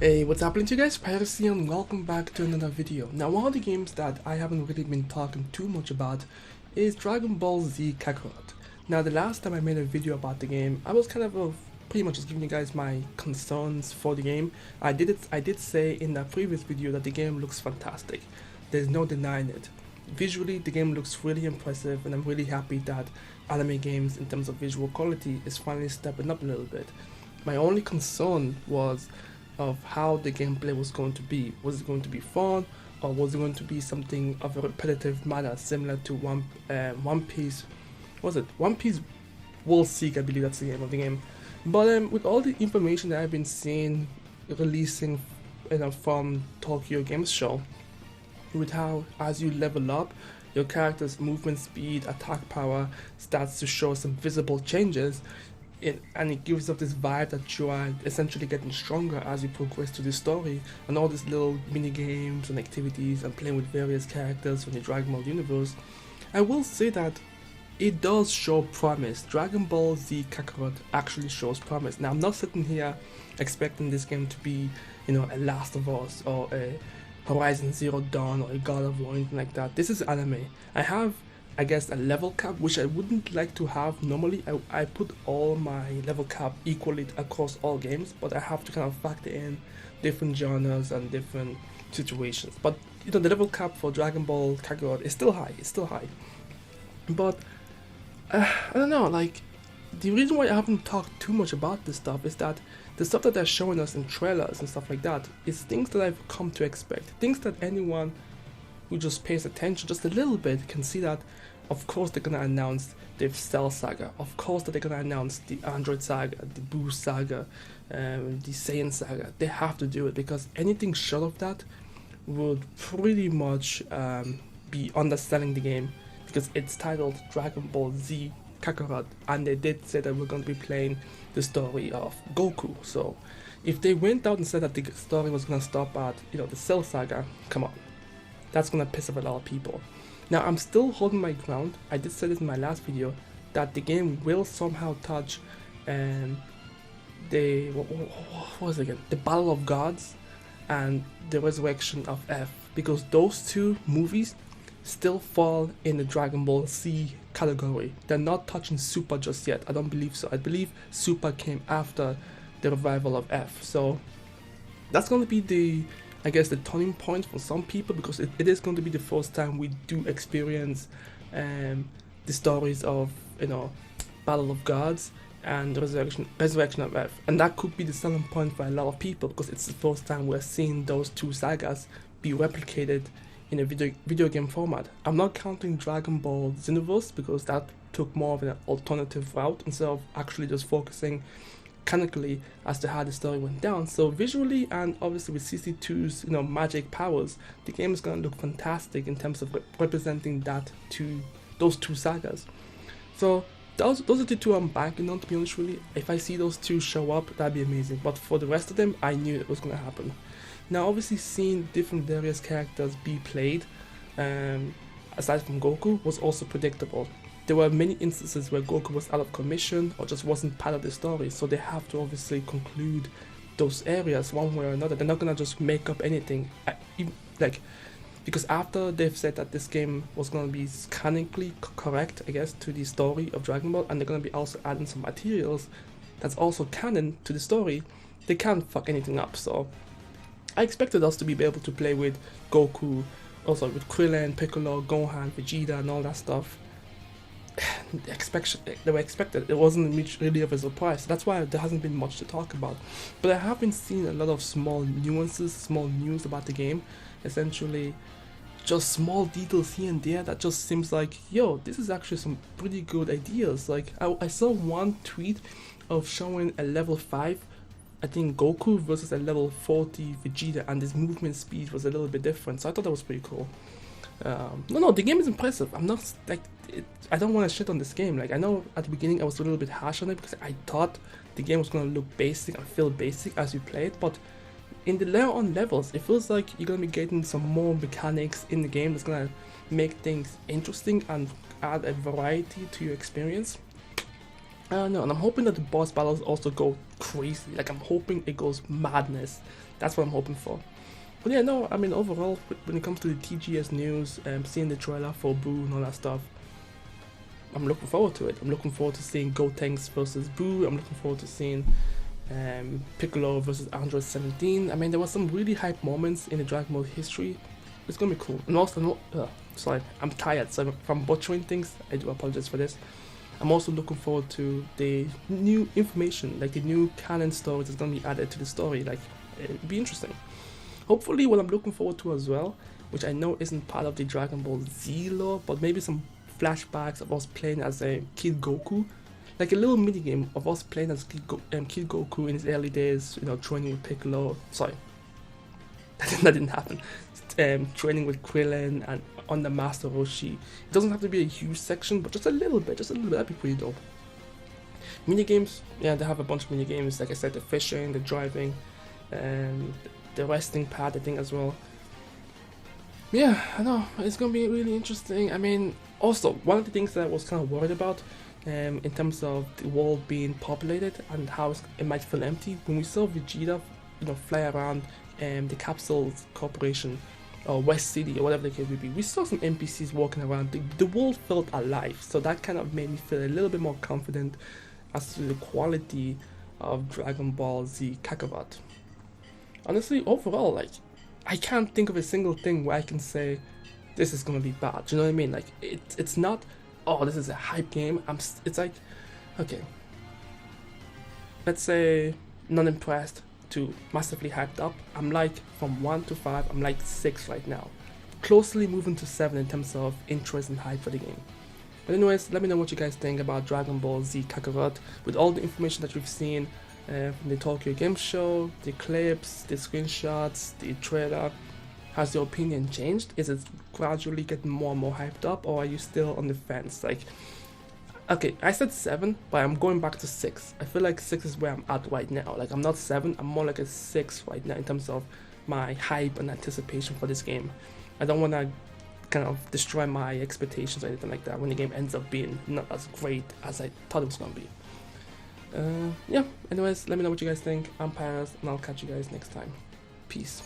Hey, what's happening to you guys? Pyros here and welcome back to another video. Now, one of the games that I haven't really been talking too much about is Dragon Ball Z Kakarot. Now, the last time I made a video about the game, I was pretty much just giving you guys my concerns for the game. I did say in that previous video that the game looks fantastic. There's no denying it. Visually, the game looks really impressive, and I'm really happy that anime games in terms of visual quality is finally stepping up a little bit. My only concern was of how the gameplay was going to be. Was it going to be fun, or was it going to be something of a repetitive manner similar to One Piece? Was it One Piece World Seek? I believe that's the name of the game. But with all the information that I've been seeing releasing, from Tokyo Games Show, with how as you level up, your character's movement speed, attack power starts to show some visible changes. And it gives off this vibe that you are essentially getting stronger as you progress through the story, and all these little mini games and activities and playing with various characters from the Dragon Ball universe. I will say that it does show promise. Dragon Ball Z Kakarot actually shows promise. Now, I'm not sitting here expecting this game to be, a Last of Us or a Horizon Zero Dawn or a God of War or anything like that. This is anime. I have, I guess, a level cap, which I wouldn't like to have normally. I put all my level cap equally across all games, but I have to kind of factor in different genres and different situations. But the level cap for Dragon Ball Kakarot is still high. It's still high. But I don't know. Like, the reason why I haven't talked too much about this stuff is that the stuff that they're showing us in trailers and stuff like that is things that I've come to expect. Things that anyone who just pays attention just a little bit can see that, of course, they're gonna announce the Cell Saga. Of course, that they're gonna announce the Android Saga, the Boo Saga, the Saiyan Saga. They have to do it because anything short of that would pretty much be underselling the game, because it's titled Dragon Ball Z Kakarot, and they did say that we're going to be playing the story of Goku. So if they went out and said that the story was going to stop at the Cell Saga, come on, that's going to piss off a lot of people. Now, I'm still holding my ground. I did say this in my last video that the game will somehow touch what was it again? The Battle of Gods and the Resurrection of F, because those two movies still fall in the Dragon Ball Z category. They're not touching Super just yet. I don't believe so. I believe Super came after the revival of F. So that's going to be the turning point for some people, because it is going to be the first time we do experience the stories of Battle of Gods and Resurrection of F, and that could be the selling point for a lot of people, because it's the first time we're seeing those two sagas be replicated in a video game format. I'm not counting Dragon Ball Xenoverse, because that took more of an alternative route instead of actually just focusing canonically as to how the story went down. So visually, and obviously with CC2's magic powers, the game is going to look fantastic in terms of representing those two sagas. So those are the two I'm banking on, to be honest. Really, if I see those two show up, that'd be amazing. But for the rest of them, I knew it was going to happen. Now, obviously, seeing different various characters be played, aside from Goku, was also predictable. There were many instances where Goku was out of commission or just wasn't part of the story, so they have to obviously conclude those areas one way or another. They're not gonna just make up anything, because after they've said that this game was gonna be canonically correct, I guess, to the story of Dragon Ball, and they're gonna be also adding some materials that's also canon to the story, they can't fuck anything up. So I expected us to be able to play with Goku, also with Krillin, Piccolo, Gohan, Vegeta, and all that stuff. They were expected. It wasn't really of a surprise. That's why there hasn't been much to talk about. But I have been seeing a lot of small nuances, small news about the game. Essentially, just small details here and there that just seems like, yo, this is actually some pretty good ideas. Like, I saw one tweet of showing a level 5, I think, Goku versus a level 40 Vegeta, and his movement speed was a little bit different. So I thought that was pretty cool. No, the game is impressive. I'm not I don't want to shit on this game. Like, I know at the beginning I was a little bit harsh on it because I thought the game was going to look basic and feel basic as you play it, but in the later on levels, it feels like you're going to be getting some more mechanics in the game that's going to make things interesting and add a variety to your experience. No, and I'm hoping that the boss battles also go crazy. Like, I'm hoping it goes madness. That's what I'm hoping for. But yeah, no, I mean, overall, when it comes to the TGS news, seeing the trailer for Boo and all that stuff, I'm looking forward to it. I'm looking forward to seeing Gotenks versus Boo. I'm looking forward to seeing Piccolo versus Android 17. I mean, there were some really hype moments in the Dragon Ball history. It's gonna be cool. And also, sorry, I'm tired, so if I'm butchering things, I do apologize for this. I'm also looking forward to the new information, like the new canon story that's gonna be added to the story. Like, it'd be interesting. Hopefully, what I'm looking forward to as well, which I know isn't part of the Dragon Ball Z lore, but maybe some flashbacks of us playing as a Kid Goku, like a little mini game of us playing as Kid Goku in his early days, you know, training with Piccolo. Sorry, that didn't happen. Training with Krillin and on the Master Roshi. It doesn't have to be a huge section, but just a little bit. That'd be pretty dope. Mini games, yeah, they have a bunch of mini games. Like I said, the fishing, the driving, the resting pad, I think as well. Yeah, I know, it's gonna be really interesting. I mean, also, one of the things that I was kind of worried about in terms of the world being populated and how it might feel empty, when we saw Vegeta, you know, fly around the Capsule Corporation or West City or whatever the case may be, we saw some NPCs walking around. The world felt alive, so that kind of made me feel a little bit more confident as to the quality of Dragon Ball Z Kakarot. Honestly, overall, like, I can't think of a single thing where I can say this is gonna be bad. Do you know what I mean? Like, it's not, oh, this is a hype game. It's like, okay, let's say not impressed to massively hyped up. I'm like, from 1 to 5, I'm like 6 right now, closely moving to 7 in terms of interest and hype for the game. But anyways, let me know what you guys think about Dragon Ball Z Kakarot with all the information that we've seen from the Tokyo Game Show, the clips, the screenshots, the trailer. Has your opinion changed? Is it gradually getting more and more hyped up, or are you still on the fence? Like, okay, I said 7, but I'm going back to 6. I feel like 6 is where I'm at right now. Like, I'm not 7, I'm more like a 6 right now in terms of my hype and anticipation for this game. I don't want to kind of destroy my expectations or anything like that when the game ends up being not as great as I thought it was going to be. Yeah, anyways, let me know what you guys think. I'm Pyros, and I'll catch you guys next time. Peace.